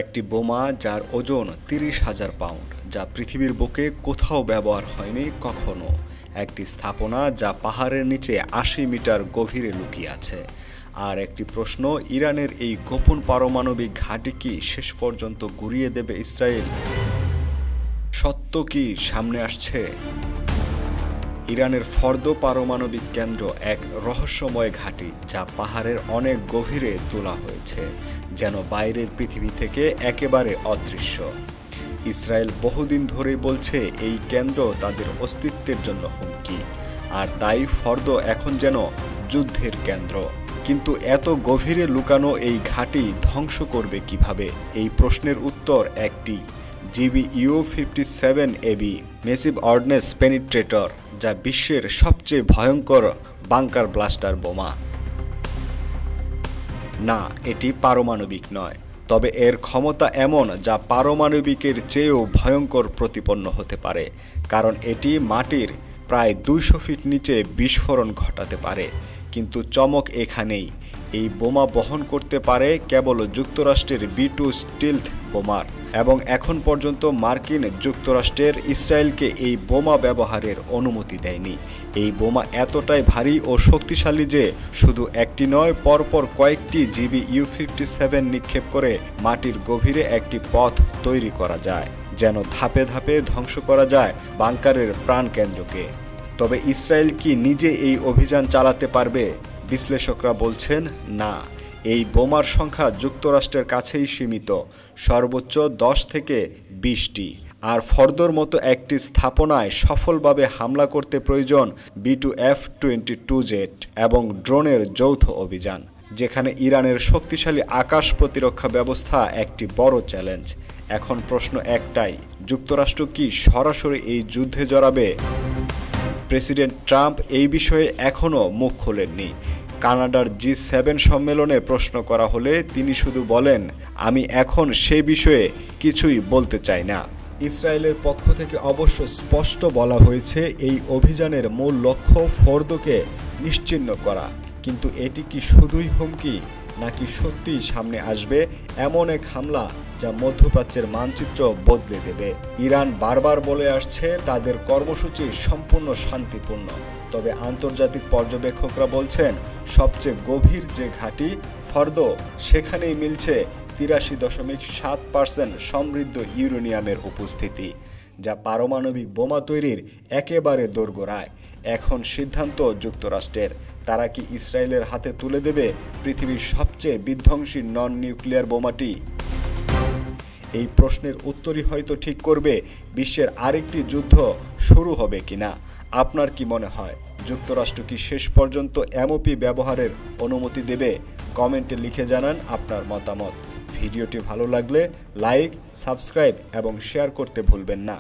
একটি বোমা যার ওজন ৩০,০০০ পাউন্ড, যা পৃথিবীর বুকে কোথাও ব্যবহার হয়নি কখনো। একটি স্থাপনা যা পাহাড়ের নিচে ৮০ মিটার গভীরে লুকিয়ে আছে। আর একটি প্রশ্ন, ইরানের এই গোপন পারমাণবিক ঘাঁটি কি শেষ পর্যন্ত গুঁড়িয়ে দেবে ইসরায়েল? সত্য কি সামনে আসছে? ইরানের ফর্দো পারমাণবিক কেন্দ্র এক রহস্যময় ঘাঁটি, যা পাহাড়ের অনেক গভীরে তোলা হয়েছে, যেন বাইরের পৃথিবী থেকে একেবারে অদৃশ্য। ইসরায়েল বহুদিন ধরেই বলছে এই কেন্দ্র তাদের অস্তিত্বের জন্য হুমকি, আর তাই ফর্দো এখন যেন যুদ্ধের কেন্দ্র। কিন্তু এত গভীরে লুকানো এই ঘাঁটি ধ্বংস করবে কিভাবে? এই প্রশ্নের উত্তর একটি, GBU-57AB ম্যাসিভ অর্ডিন্যান্স পেনিট্রেটর, যা বিশ্বের সবচেয়ে ভয়ঙ্কর বাংকার ব্লাস্টার বোমা। না, এটি পারমাণবিক নয়, তবে এর ক্ষমতা এমন যা পারমাণবিকের চেয়েও ভয়ঙ্কর প্রতিপন্ন হতে পারে, কারণ এটি মাটির প্রায় ২০০ ফিট নিচে বিস্ফোরণ ঘটাতে পারে। কিন্তু চমক এখানেই, এই বোমা বহন করতে পারে কেবল যুক্তরাষ্ট্রের B-2 স্টিলথ বোমার, এবং এখন পর্যন্ত মার্কিন যুক্তরাষ্ট্রের ইসরায়েলকে এই বোমা ব্যবহারের অনুমতি দেয়নি। এই বোমা এতটাই ভারী ও শক্তিশালী যে শুধু একটি নয়, পরপর কয়েকটি GBU-57 নিক্ষেপ করে মাটির গভীরে একটি পথ তৈরি করা যায়, যেন ধাপে ধাপে ধ্বংস করা যায় বাংকারের প্রাণকেন্দ্রকে। তবে ইসরায়েল কি নিজে এই অভিযান চালাতে পারবে? বিশ্লেষকরা বলছেন না। এই বোমার সংখ্যা যুক্তরাষ্ট্রের কাছেই সীমিত, সর্বোচ্চ 10 থেকে 20টি। আর ফর্দোর মতো একটি স্থাপনায় সফলভাবে হামলা করতে প্রয়োজন B-2 F-22 জেট এবং ড্রোনের যৌথ অভিযান, যেখানে ইরানের শক্তিশালী আকাশ প্রতিরক্ষা ব্যবস্থা একটি বড় চ্যালেঞ্জ। এখন প্রশ্ন একটাই, যুক্তরাষ্ট্র কি সরাসরি এই যুদ্ধে জড়াবে? প্রেসিডেন্ট ট্রাম্প এই বিষয়ে এখনও মুখ খোলেননি। কানাডার G7 সম্মেলনে প্রশ্ন করা হলে তিনি শুধু বলেন, আমি এখন সে বিষয়ে কিছুই বলতে চাই না। ইসরায়েলের পক্ষ থেকে অবশ্য স্পষ্ট বলা হয়েছে এই অভিযানের মূল লক্ষ্য ফর্দোকে নিশ্চিহ্ন করা। কিন্তু এটি কি শুধুই হুমকি, নাকি সত্যিই সামনে আসবে এমন এক হামলা যা মধ্যপ্রাচ্যের মানচিত্র বদলে দেবে? ইরান বারবার বলে আসছে তাদের কর্মসূচি সম্পূর্ণ শান্তিপূর্ণ, তবে আন্তর্জাতিক পর্যবেক্ষকরা বলছেন সবচেয়ে গভীর যে ঘাঁটি ফর্দো, সেখানেই মিলছে 83.7% সমৃদ্ধ ইউরেনিয়ামের উপস্থিতি, যা পারমাণবিক বোমা তৈরির একেবারে দোরগোড়ায়। এখন সিদ্ধান্ত যুক্তরাষ্ট্রের, তারা কি ইসরায়েলের হাতে তুলে দেবে পৃথিবীর সবচেয়ে বিধ্বংসী নন নিউক্লিয়ার বোমাটি? এই প্রশ্নের উত্তরই হয়তো ঠিক করবে বিশ্বের আরেকটি যুদ্ধ শুরু হবে কিনা। আপনার কি মনে হয়, যুক্তরাষ্ট্র কি শেষ পর্যন্ত MOP ব্যবহারের অনুমতি দেবে? কমেন্টে লিখে জানান আপনার মতামত। ভিডিওটি ভালো লাগলে লাইক, সাবস্ক্রাইব এবং শেয়ার করতে ভুলবেন না।